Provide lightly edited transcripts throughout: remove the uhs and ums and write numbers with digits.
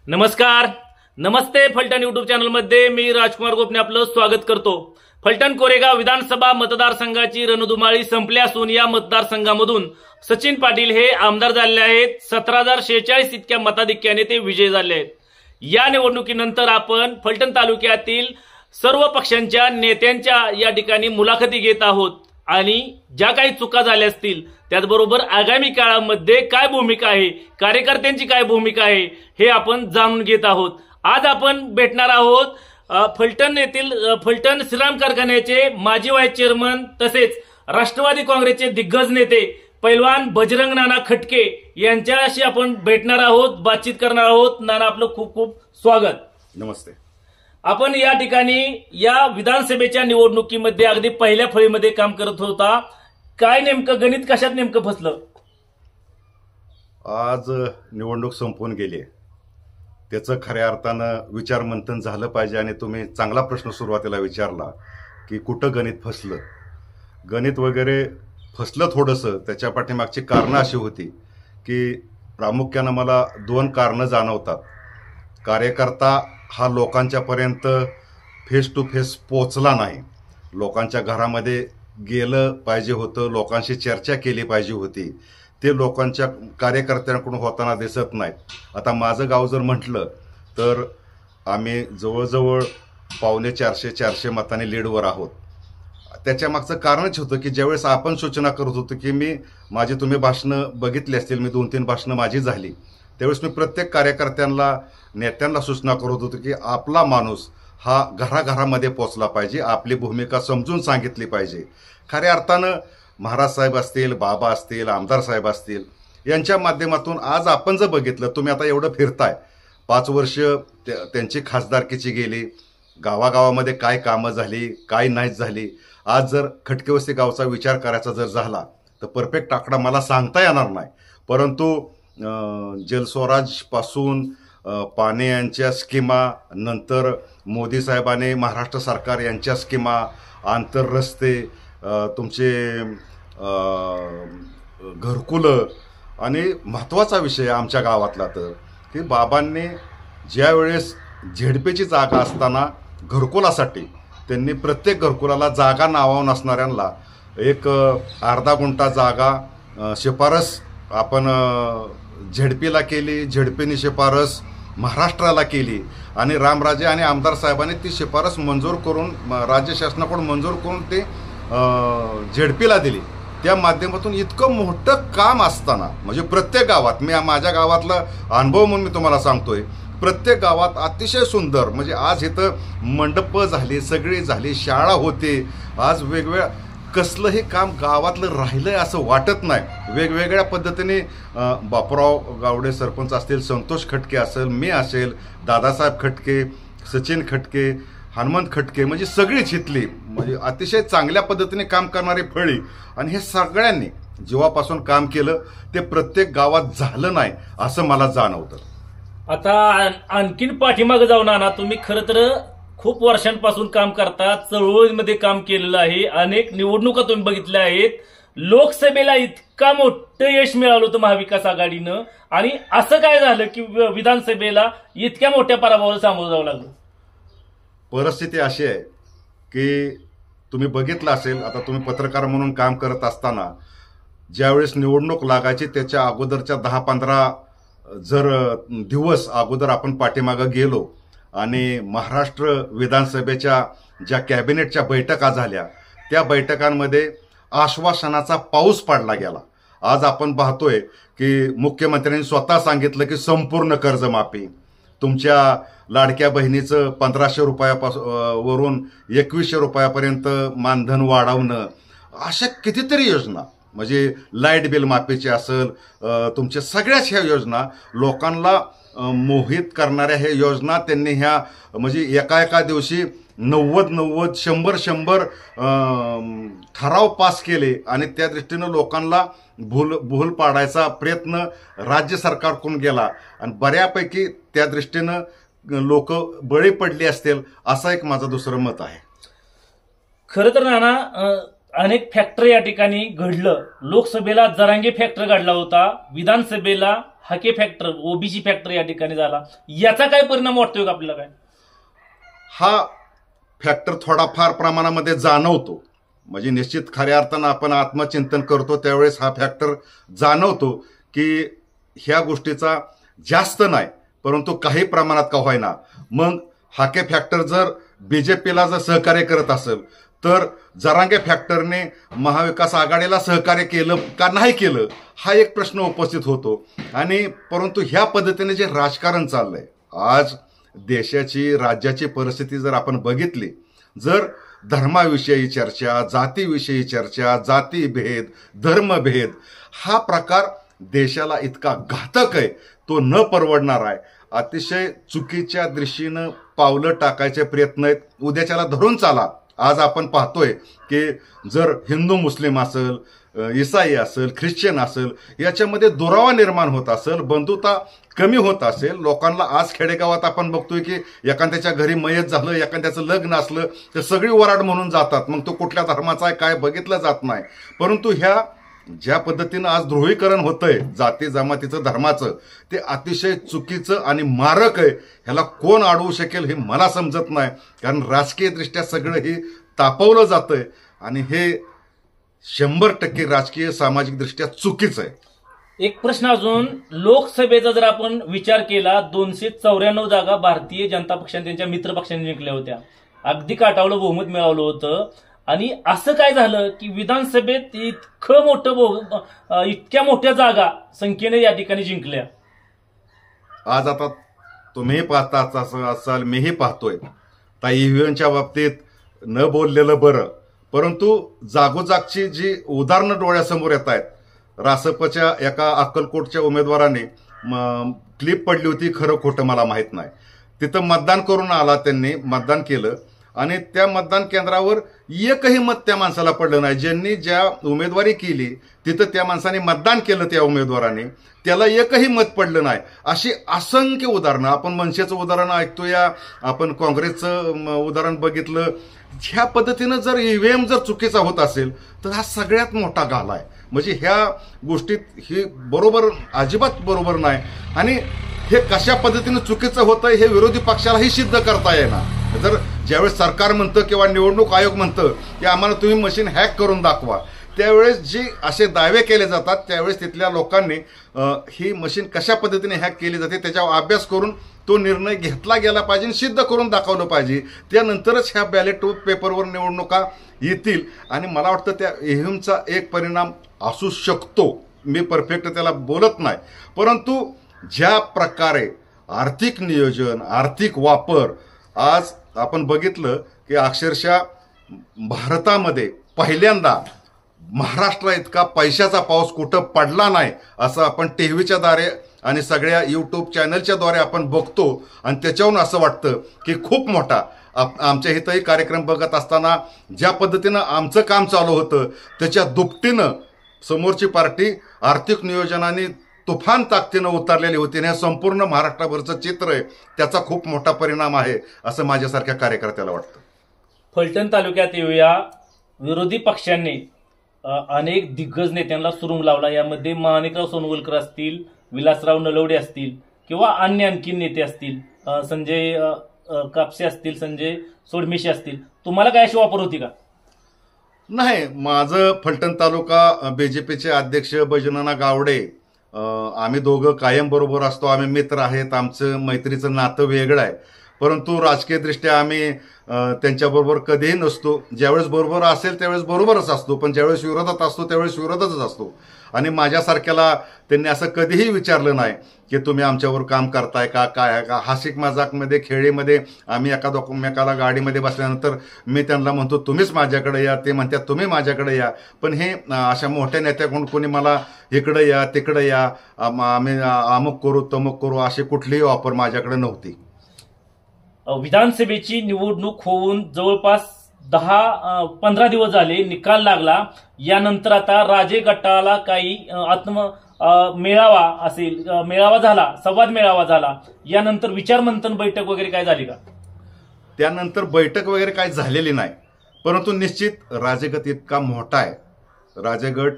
नमस्कार, नमस्ते. फलटण युट्यूब चॅनलमध्ये मी राजकुमार गोपने आपलं स्वागत करतो. फलटण कोरेगाव विधानसभा मतदारसंघाची रणधुमाळी संपली असून या मतदारसंघामधून सचिन पाटील हे आमदार झाले आहेत. 17,046 इतक्या मताधिक्याने ते विजयी झाले आहेत. या निवडणुकीनंतर आपण फलटण तालुक्यातील सर्व पक्षांच्या नेत्यांच्या या ठिकाणी मुलाखती घेत आहोत आणि ज्या काही चुका झाल्या असतील त्याचबरोबर आगामी काळामध्ये काय भूमिका आहे, कार्यकर्त्यांची काय भूमिका आहे हे आपण जाणून घेत आहोत. आज आपण भेटणार आहोत फलटण येथील फलटण श्रीराम कारखान्याचे माजी व्हाईस चेअरमन तसेच राष्ट्रवादी काँग्रेसचे दिग्गज नेते पैलवान बजरंग नाना खटके यांच्याशी आपण भेटणार आहोत, बातचीत करणार आहोत. नाना, आपलं खूप खूप स्वागत. नमस्ते. आपण या ठिकाणी या विधानसभेच्या निवडणुकीमध्ये अगदी पहिल्या फळीमध्ये काम करत होता. काय नेमकं गणित कशात नेमकं फसलं? आज निवडणूक संपून गेली, त्याचं खऱ्या अर्थानं विचारमंथन झालं पाहिजे. आणि तुम्ही चांगला प्रश्न सुरुवातीला विचारला की कुठं गणित फसलं. गणित वगैरे फसलं थोडंसं. त्याच्या पाठीमागची कारणं अशी होती की प्रामुख्यानं मला 2 कारणं जाणवतात. कार्यकर्ता हा लोकांच्या पर्यंत फेस टू फेस पोचला नाही. लोकांच्या घरामध्ये गेलं पाहिजे होतं, लोकांशी चर्चा केली पाहिजे होती, ते लोकांच्या कार्यकर्त्यांकडून होताना दिसत नाहीत. आता माझं गाव जर म्हटलं तर आम्ही जवळजवळ 450 मतांनी लीडवर आहोत. त्याच्या मागचं कारणच होतं की ज्यावेळेस आपण सूचना करत होतो की माझी तुम्ही भाषणं बघितली असतील, मी 2-3 भाषणं माझी झाली, त्यावेळेस मी प्रत्येक कार्यकर्त्यांना नेत्यांना सूचना करत होतो की आपला माणूस हा घराघरामध्ये पोचला पाहिजे, आपली भूमिका समजून सांगितली पाहिजे. खऱ्या अर्थानं महाराज साहेब असतील, बाबा असतील, आमदार साहेब असतील, यांच्या माध्यमातून आज आपण जर बघितलं, तुम्ही आता एवढं फिरताय, 5 वर्ष त्यांची खासदारकीची गेली, गावागावामध्ये काय कामं झाली, काय नाही झाली. आज जर खटकेवस्ती गावचा विचार करायचा जर झाला तर परफेक्ट आकडा मला सांगता येणार नाही. परंतु जलस्वराजपासून पाणी यांच्या स्कीमा, नंतर मोदी साहेबांनी महाराष्ट्र सरकार यांच्या स्कीमा, आंतररस्ते, तुमचे घरकुलं आणि महत्त्वाचा विषय आमच्या गावातला तर की बाबांनी ज्यावेळेस झेडपीची जागा असताना घरकुलासाठी त्यांनी प्रत्येक घरकुलाला जागा नावावून असणाऱ्यांना एक अर्धा गुंठा जागा शिफारस आपण झेडपीला केली. झेडपीने शिफारस महाराष्ट्राला केली आणि रामराजे आणि आमदार साहेबांनी ती शिफारस मंजूर करून राज्य शासनाकडून मंजूर करून ते झेडपीला दिली. त्या माध्यमातून इतकं मोठं काम असताना म्हणजे प्रत्येक गावात, मी माझ्या गावातला अनुभव म्हणून मी तुम्हाला सांगतोय, प्रत्येक गावात अतिशय सुंदर, म्हणजे आज इथं मंडप झाली, सगळी झाली, शाळा होते. आज वेगवेगळ्या कसलंही काम गावातलं राहिलंय असं वाटत नाही. वेगवेगळ्या पद्धतीने बापूराव गावडे सरपंच असतील, संतोष खटके असेल, मी असेल, दादासाहेब खटके, सचिन खटके, हनुमंत खटके, म्हणजे सगळीच इथली म्हणजे अतिशय चांगल्या पद्धतीने काम करणारी फळी. आणि हे सगळ्यांनी जेव्हापासून काम केलं ते प्रत्येक गावात झालं नाही असं मला जाणवतं. आता आणखीन पाठीमागे जाऊन आणा, तुम्ही खरं तर खूप वर्षांपासून काम करता, चळवळीमध्ये काम केलेलं आहे, अनेक निवडणुका तुम्ही बघितल्या आहेत. लोकसभेला इतका मोठं यश मिळालं होतं महाविकास आघाडीनं, आणि असं काय झालं की विधानसभेला इतक्या मोठ्या पराभवाला सामोरं जावं लागलं? परिस्थिती अशी आहे की तुम्ही बघितलं असेल, आता तुम्ही पत्रकार म्हणून काम करत असताना ज्यावेळेस निवडणूक लागायची त्याच्या अगोदरच्या 10-15 जर दिवस अगोदर आपण पाठीमागं गेलो आणि महाराष्ट्र विधानसभेच्या ज्या कॅबिनेटच्या बैठका झाल्या त्या बैठकांमध्ये आश्वासनाचा पाऊस पाडला गेला. आज आपण पाहतोय की मुख्यमंत्र्यांनी स्वतः सांगितलं की संपूर्ण कर्जमाफी, तुमच्या लाडक्या बहिणीचं 1500 रुपयावरून 2100 रुपयापर्यंत मानधन वाढवणं, अशा कितीतरी योजना, म्हणजे लाईट बिल माफीची असेल, तुमच्या सगळ्याच ह्या योजना लोकांना मोहित करणाऱ्या ह्या योजना त्यांनी ह्या म्हणजे एका दिवशी 90 100 ठराव पास केले आणि त्या दृष्टीनं लोकांना भूल पाडायचा प्रयत्न राज्य सरकारकडून गेला आणि बऱ्यापैकी त्या दृष्टीनं लोक बळी पडली असतील असं एक माझं दुसरं मत आहे. खरं तर नाना, अनेक फॅक्टर या ठिकाणी घडलं. लोकसभेला जरांगे फॅक्टर घडला होता, विधानसभेला हाके फॅक्टर, ओबीसी फॅक्टर या ठिकाणी झाला, याचा काय परिणाम वाटतोय का आपल्याला? काय हा फॅक्टर थोडाफार प्रमाणामध्ये जाणवतो, म्हणजे निश्चित खऱ्या अर्थानं आपण आत्मचिंतन करतो त्यावेळेस हा फॅक्टर जाणवतो की ह्या गोष्टीचा जास्त नाही परंतु काही प्रमाणात का होईना. मग हाके फॅक्टर जर बीजेपीला जर सहकार्य करत असेल तर जरांगे फॅक्टरने महाविकास आघाडीला सहकार्य केलं का नाही केलं हा एक प्रश्न उपस्थित होतो. आणि परंतु ह्या पद्धतीने जे राजकारण चाललंय आज देशाची राज्याची परिस्थिती जर आपण बघितली, जर धर्माविषयी चर्चा, जातीविषयी चर्चा, जातीभेद, धर्मभेद हा प्रकार देशाला इतका घातक आहे, तो न परवडणार आहे. अतिशय चुकीच्या दिशेनं पावलं टाकायचे प्रयत्न आहेत. उद्याच्याला धरून चाला. आज आपण पाहतोय की जर हिंदू मुस्लिम असेल, इसाई असेल, ख्रिश्चन असेल, याच्यामध्ये दुरावा निर्माण होत असेल, बंधुता कमी होत असेल, लोकांना आज खेडेगावात आपण बघतोय की एखाद्याच्या घरी मयत झालं, एखाद्याचं लग्न असलं तर सगळी वराड म्हणून जातात. मग तो कुठल्या धर्माचा आहे काय बघितलं जात नाही. परंतु ह्या ज्या पद्धतीनं आज ध्रुवीकरण होतंय जाती जमातीचं, धर्माचं, ते अतिशय चुकीचं आणि मारक आहे. ह्याला कोण अडवू शकेल हे मला समजत नाही. कारण राजकीय दृष्ट्या सगळं हे तापवलं जातंय आणि हे 100% राजकीय सामाजिक दृष्ट्या चुकीचं आहे. एक प्रश्न अजून, लोकसभेचा जर आपण विचार केला 294 जागा भारतीय जनता पक्षाने त्यांच्या मित्र पक्षाने जिंकल्या होत्या, अगदी काटावलं बहुमत मिळवलं होतं. आणि असं काय झालं की विधानसभेत इतक्या मोठ्या जागा संख्येने या ठिकाणी जिंकल्या. आज आता तुम्ही पाहता असाल, मीही पाहतोय, तर ईव्हीएमच्या बाबतीत न बोललेलं बरं. परंतु जागोजागची जी उदाहरणं डोळ्यासमोर येत आहेत, रासपच्या एका अक्कलकोटच्या उमेदवाराने क्लिप पडली होती, खरं खोटं मला माहित नाही, तिथं मतदान करून आला, त्यांनी मतदान केलं आणि त्या मतदान केंद्रावर एकही मत त्या माणसाला पडलं नाही. ज्यांनी ज्या उमेदवारी केली तिथं त्या माणसाने मतदान केलं, त्या उमेदवाराने, त्याला एकही मत पडलं नाही. अशी असंख्य उदाहरणं, आपण मनसेचं उदाहरण ऐकतोय, आपण काँग्रेसचं उदाहरण बघितलं. ह्या पद्धतीनं जर ईव्हीएम जर चुकीचा होत असेल तर हा सगळ्यात मोठा घाला आहे. म्हणजे ह्या गोष्टीत ही बरोबर, अजिबात बरोबर नाही. आणि हे कशा पद्धतीनं चुकीचं होतंय हे विरोधी पक्षालाही सिद्ध करता येणार. जर ज्यावेळेस सरकार म्हणतं किंवा निवडणूक आयोग म्हणतं की आम्हाला तुम्ही मशीन हॅक करून दाखवा, त्यावेळेस जे असे दावे केले जातात त्यावेळेस तिथल्या लोकांनी ही मशीन कशा पद्धतीने हॅक केली जाते त्याच्यावर अभ्यास करून तो निर्णय घेतला गेला पाहिजे, सिद्ध करून दाखवलं पाहिजे. त्यानंतरच ह्या बॅलेट पेपरवर निवडणुका येतील. आणि मला वाटतं त्या ईव्हीएमचा एक परिणाम असू शकतो, मी परफेक्ट त्याला बोलत नाही, परंतु ज्या प्रकारे आर्थिक नियोजन, आर्थिक वापर, आज आपण बघितलं की अक्षरशः भारतामध्ये पहिल्यांदा महाराष्ट्र इतका पैशाचा पाऊस कुठं पडला नाही असं आपण टीव्हीच्या द्वारे आणि सगळ्या युट्यूब चॅनलच्या द्वारे आपण बघतो. आणि त्याच्यावरून असं वाटतं की खूप मोठा, आमच्या इथंही कार्यक्रम बघत असताना ज्या पद्धतीनं आमचं काम चालू होतं त्याच्या दुपटीनं समोरची पार्टी आर्थिक नियोजनाने तुफान ताकदीनं उतरलेली होती. आणि संपूर्ण महाराष्ट्रभरचं चित्र आहे, त्याचा खूप मोठा परिणाम आहे असं माझ्यासारख्या कार्यकर्त्याला वाटतं. फलटण तालुक्यात येऊया, विरोधी पक्षांनी अनेक दिग्गज नेत्यांना सुरुंग लावला. यामध्ये माणिकराव सोनवलकर असतील, विलासराव नलवडे असतील किंवा अन्य आणखी नेते असतील, संजय कापसे असतील, संजय सोडमिशी असतील. तुम्हाला काय अशी वापर होती का? नाही, माझं फलटण तालुका बीजेपीचे अध्यक्ष बैजनाना गावडे, आम्ही दोघं कायम बरोबर असतो, आम्ही मित्र आहेत, आमचं मैत्रीचं नातं वेगळं आहे. परंतु राजकीय दृष्ट्या आम्ही त्यांच्याबरोबर कधीही नसतो. ज्यावेळेस बरोबर असेल त्यावेळेस बरोबरच असतो, पण ज्यावेळेस विरोधात असतो त्यावेळेस विरोधातच असतो. आणि माझ्यासारख्याला त्यांनी असं कधीही विचारलं नाही की तुम्ही आमच्यावर काम करताय का, काय आहे का. हासिक मजाकमध्ये, खेळीमध्ये आम्ही एकाला गाडीमध्ये बसल्यानंतर मी त्यांना म्हणतो तुम्हीच माझ्याकडे या, ते म्हणतात तुम्ही माझ्याकडे या. पण हे अशा मोठ्या नेत्याकडून कोणी मला इकडे या तिकडे या, आम्ही अमुक करू तमुक करू अशी कुठलीही ऑफर माझ्याकडे नव्हती. विधानसभेची निवडणूक होऊन जवळपास 10-15 दिवस झाले, निकाल लागला. यानंतर आता राजे गटाला काही मेळावा असेल, मेळावा झाला, संवाद मेळावा झाला. यानंतर विचारमंथन बैठक वगैरे काय झाली का? त्यानंतर बैठक वगैरे काय झालेली नाही. परंतु निश्चित राजेगट इतका मोठा आहे, राजेगट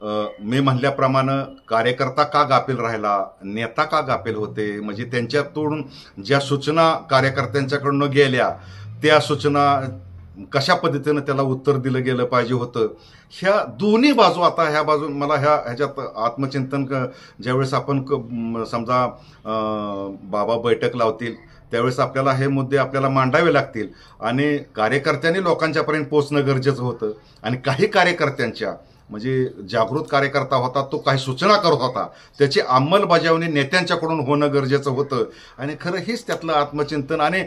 मी म्हणल्याप्रमाणे कार्यकर्ता का गाफील राहिला, नेता का गाफील होते, म्हणजे त्यांच्यातून ज्या सूचना कार्यकर्त्यांच्याकडून गेल्या त्या सूचना कशा पद्धतीनं त्याला उत्तर दिलं गेलं पाहिजे होतं, ह्या दोन्ही बाजू आता ह्या बाजू मला ह्याच्यात आत्मचिंतन ज्यावेळेस आपण समजा बाबा बैठक लावतील त्यावेळेस आपल्याला हे मुद्दे आपल्याला मांडावे लागतील आणि कार्यकर्त्यांनी लोकांच्यापर्यंत पोहोचणं गरजेचं होतं. आणि काही कार्यकर्त्यांच्या म्हणजे जागृत कार्यकर्ता होता तो काही सूचना करत होता त्याची अंमलबजावणी नेत्यांच्याकडून होणं गरजेचं होतं. आणि खरं हीच त्यातलं आत्मचिंतन. आणि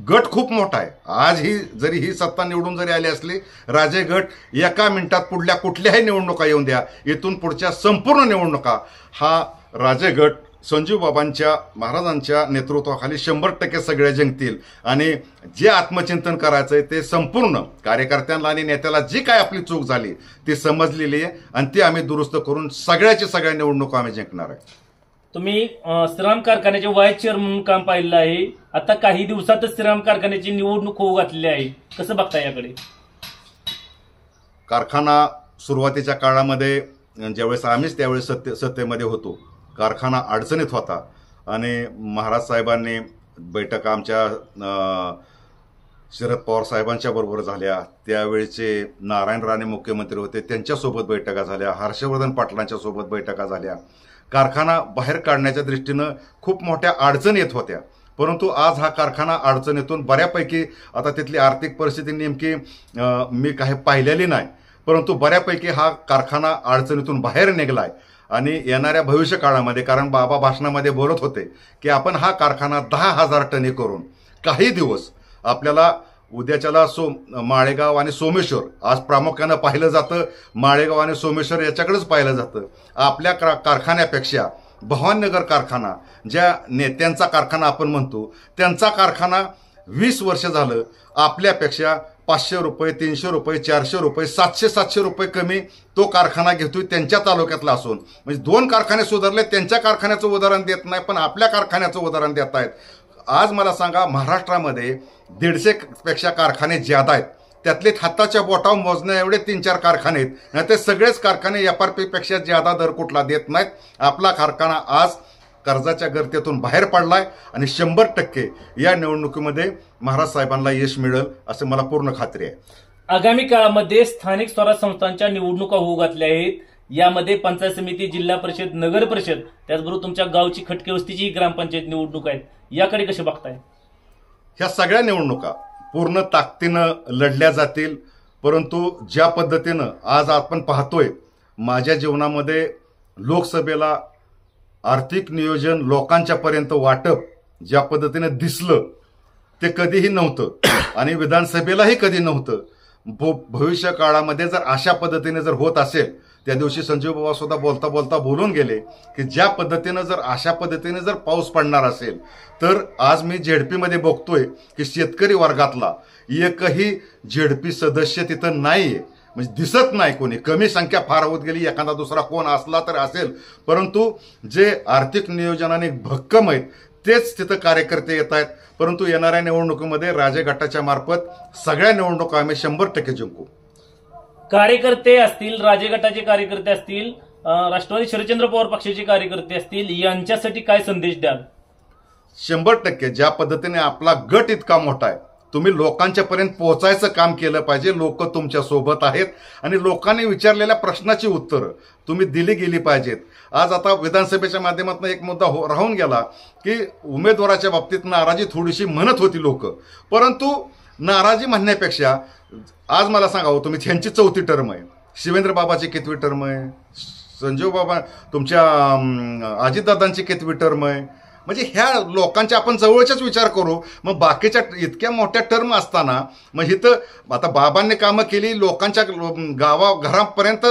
गट खूप मोठा आहे. आज जरी ही सत्ता निवडून जरी आली असली राजे गट एका मिनिटात पुढल्या कुठल्याही निवडणुका येऊन द्या, इथून पुढच्या संपूर्ण निवडणुका हा राजे गट संजीव बाबांच्या महाराजांच्या नेतृत्वाखाली 100% सगळे जिंकतील. आणि जे आत्मचिंतन करायचंय ते संपूर्ण कार्यकर्त्यांना आणि नेत्याला जी काय आपली चूक झाली ती समजलेली आहे आणि ती आम्ही दुरुस्त करून सगळ्या निवडणुका आम्ही जिंकणार आहे. तुम्ही श्रीराम कारखान्याचे व्हाईस चेअर म्हणून काम पाहिलं आहे. आता काही दिवसातच श्रीराम कारखान्याची निवडणूक होऊ घातली आहे. कसं बघता याकडे? कारखाना सुरुवातीच्या काळामध्ये ज्यावेळेस आम्हीच त्यावेळेस सत्तेमध्ये होतो, कारखाना अडचणीत होता आणि महाराज साहेबांनी बैठका आमच्या शरद पवार साहेबांच्या बरोबर झाल्या. त्यावेळेचे नारायण राणे मुख्यमंत्री होते, त्यांच्यासोबत बैठका झाल्या. हर्षवर्धन पाटलांच्या सोबत बैठका झाल्या. कारखाना बाहेर काढण्याच्या दृष्टीनं खूप मोठ्या अडचणी येत होत्या. परंतु आज हा कारखाना अडचणीतून बऱ्यापैकी, आता तिथली आर्थिक परिस्थिती नेमकी मी काही पाहिलेली नाही, परंतु बऱ्यापैकी हा कारखाना अडचणीतून बाहेर निघलाय. आणि येणाऱ्या भविष्य काळामध्ये, कारण बाबा भाषणामध्ये बोलत होते की आपण हा कारखाना 10,000 टनी करून काही दिवस आपल्याला उद्याच्याला माळेगाव आणि सोमेश्वर, आज प्रामुख्यानं पाहिलं जातं माळेगाव आणि सोमेश्वर याच्याकडेच पाहिलं जातं. आपल्या कारखान्यापेक्षा भवानीनगर कारखाना, ज्या नेत्यांचा कारखाना आपण म्हणतो, त्यांचा कारखाना 20 वर्ष झालं आपल्यापेक्षा 500 रुपये, 300 रुपये, 400 रुपये, 700 रुपये कमी तो कारखाना घेतोय त्यांच्या तालुक्यातला असून. म्हणजे 2 कारखाने सुधारले, त्यांच्या कारखान्याचं उदाहरण देत नाही पण आपल्या कारखान्याचं उदाहरण देत आहेत. आज मला सांगा, महाराष्ट्रामध्ये 150 पेक्षा कारखाने ज्यादा आहेत. त्यातले हाताच्या बोटावर मोजण्या एवढे 3-4 कारखाने आहेत. नाही ते सगळेच कारखाने FRP पेक्षा ज्यादा दर कुठला देत नाहीत. आपला कारखाना आज कर्जाच्या गर्तेतून बाहेर पडलाय आणि 100% या निवडणुकीमध्ये महाराज साहेबांना यश मिळेल असं मला पूर्ण खात्री आहे. आगामी काळामध्ये स्थानिक स्वराज्य संस्थांच्या निवडणुका होऊ घातल्या आहेत. यामध्ये पंचायत समिती, जिल्हा परिषद, नगर परिषद, त्याचबरोबर तुमच्या गावची खटके वस्तीची ग्रामपंचायत निवडणूक आहेत. याकडे कसे बघताय? ह्या सगळ्या निवडणुका पूर्ण ताकदीनं लढल्या जातील. परंतु ज्या पद्धतीनं आज आपण पाहतोय, माझ्या जीवनामध्ये लोकसभेला आर्थिक नियोजन लोकांच्या पर्यंत वाटप ज्या पद्धतीनं दिसलं ते कधीही नव्हतं आणि विधानसभेलाही कधी नव्हतं. भविष्य काळामध्ये जर अशा पद्धतीने जर होत असेल, त्या दिवशी संजीव बाबा सुद्धा बोलता बोलता बोलून गेले की ज्या पद्धतीनं जर अशा पद्धतीने जर पाऊस पडणार असेल तर आज मी झेडपीमध्ये बघतोय की शेतकरी वर्गातला एकही झेडपी सदस्य तिथं नाहीये. म्हणजे दिसत नाही कोणी. कमी संख्या फार होत गेली, एखादा दुसरा कोण असला तर असेल, परंतु जे आर्थिक नियोजनाने भक्कम आहेत तेच तिथं कार्यकर्ते येत आहेत. परंतु येणाऱ्या निवडणुकीमध्ये राजे गटाच्या मार्फत सगळ्या निवडणुका आम्ही 100% जिंकू. कार्यकर्ते असतील, राजे गटाचे कार्यकर्ते असतील, राष्ट्रवादी शरदचंद्र पवार पक्षाचे कार्यकर्ते असतील, यांच्यासाठी काय संदेश द्याल? 100% ज्या पद्धतीने आपला गट इतका मोठा आहे, तुम्ही लोकांच्या पर्यंत पोहोचायचं काम केलं पाहिजे. लोक तुमच्या सोबत आहेत आणि लोकांनी विचारलेल्या प्रश्नाची उत्तरं तुम्ही दिली गेली पाहिजेत. आज आता विधानसभेच्या माध्यमातून एक मुद्दा राहून गेला की उमेदवाराच्या बाबतीत नाराजी थोडीशी म्हणत होती लोक, परंतु नाराजी म्हणण्यापेक्षा आज मला सांगावं, तुम्ही त्यांची 4थी टर्म आहे, शिवेंद्र बाबाची कितवी टर्म आहे, संजीव बाबा तुमच्या अजितदादांची कितवी टर्म आहे. म्हणजे ह्या लोकांच्या आपण जवळच्याच विचार करू. मग बाकीच्या इतक्या मोठ्या टर्म असताना मग इथं आता बाबांनी कामं केली, लोकांच्या घरापर्यंत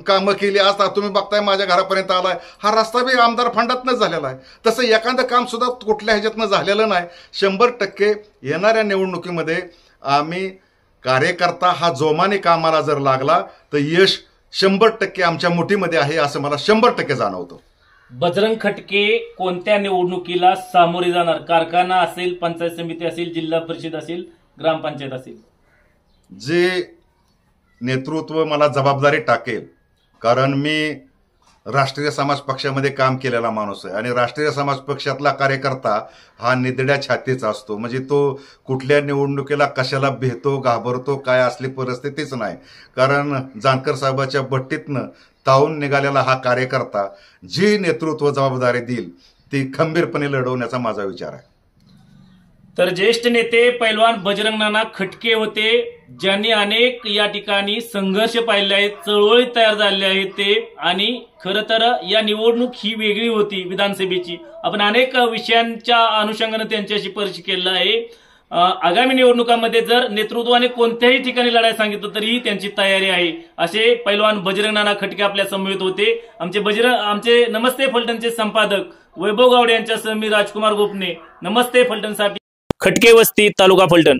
कामं केली. आज तुम्ही बघताय माझ्या घरापर्यंत आलाय, हा रस्ता बी आमदार फंडातनंच झालेला आहे. तसं एखादं काम सुद्धा कुठल्या ह्याच्यातनं झालेलं नाही. 100% येणाऱ्या निवडणुकीमध्ये आम्ही कार्यकर्ता हा जोमाने कामाला जर लागला तर यश 100% आमच्या मुठीमध्ये आहे असं मला 100% जाणवतं. बजरंग खटके कोणत्या निवडणुकीला सामोरे जाणार? कारखाना असेल, पंचायत समिती असेल, जिल्हा परिषद असेल, ग्रामपंचायत असेल? जे नेतृत्व मला जबाबदारी टाकेल, कारण मी राष्ट्रीय समाज पक्षामध्ये काम केलेला माणूस आहे आणि राष्ट्रीय समाज पक्षातला कार्यकर्ता हा निधड्या छातीचा असतो. म्हणजे तो कुठल्या निवडणुकीला कशाला भेटतो, घाबरतो, काय असली परिस्थितीच नाही. कारण जानकर साहेबाच्या बट्टीतनं तावून निघालेला हा कार्यकर्ता जी नेतृत्व जबाबदारी देईल ती खंबीरपणे लढवण्याचा माझा विचार आहे. तर ज्येष्ठ नेते पैलवान बजरंग नाना खटके होते, ज्यांनी अनेक या ठिकाणी संघर्ष पाहिले आहेत, चळवळी तयार झाले आहेत ते. आणि खरं तर या निवडणूक ही वेगळी होती विधानसभेची. आपण अनेक विषयांच्या अनुषंगाने त्यांच्याशी परिचय केला आहे. आगामी निवडणुकांमध्ये जर नेतृत्वाने कोणत्याही ठिकाणी लढाई सांगितलं तरीही त्यांची तयारी आहे, असे पैलवान बजरंग नाना खटके आपल्या समवेत होते. आमचे नमस्ते फलटणचे संपादक वैभव गावडे यांच्यासह मी राजकुमार गोपने. नमस्ते फलटणसाठी खटके वस्ती, तालुका फलटण.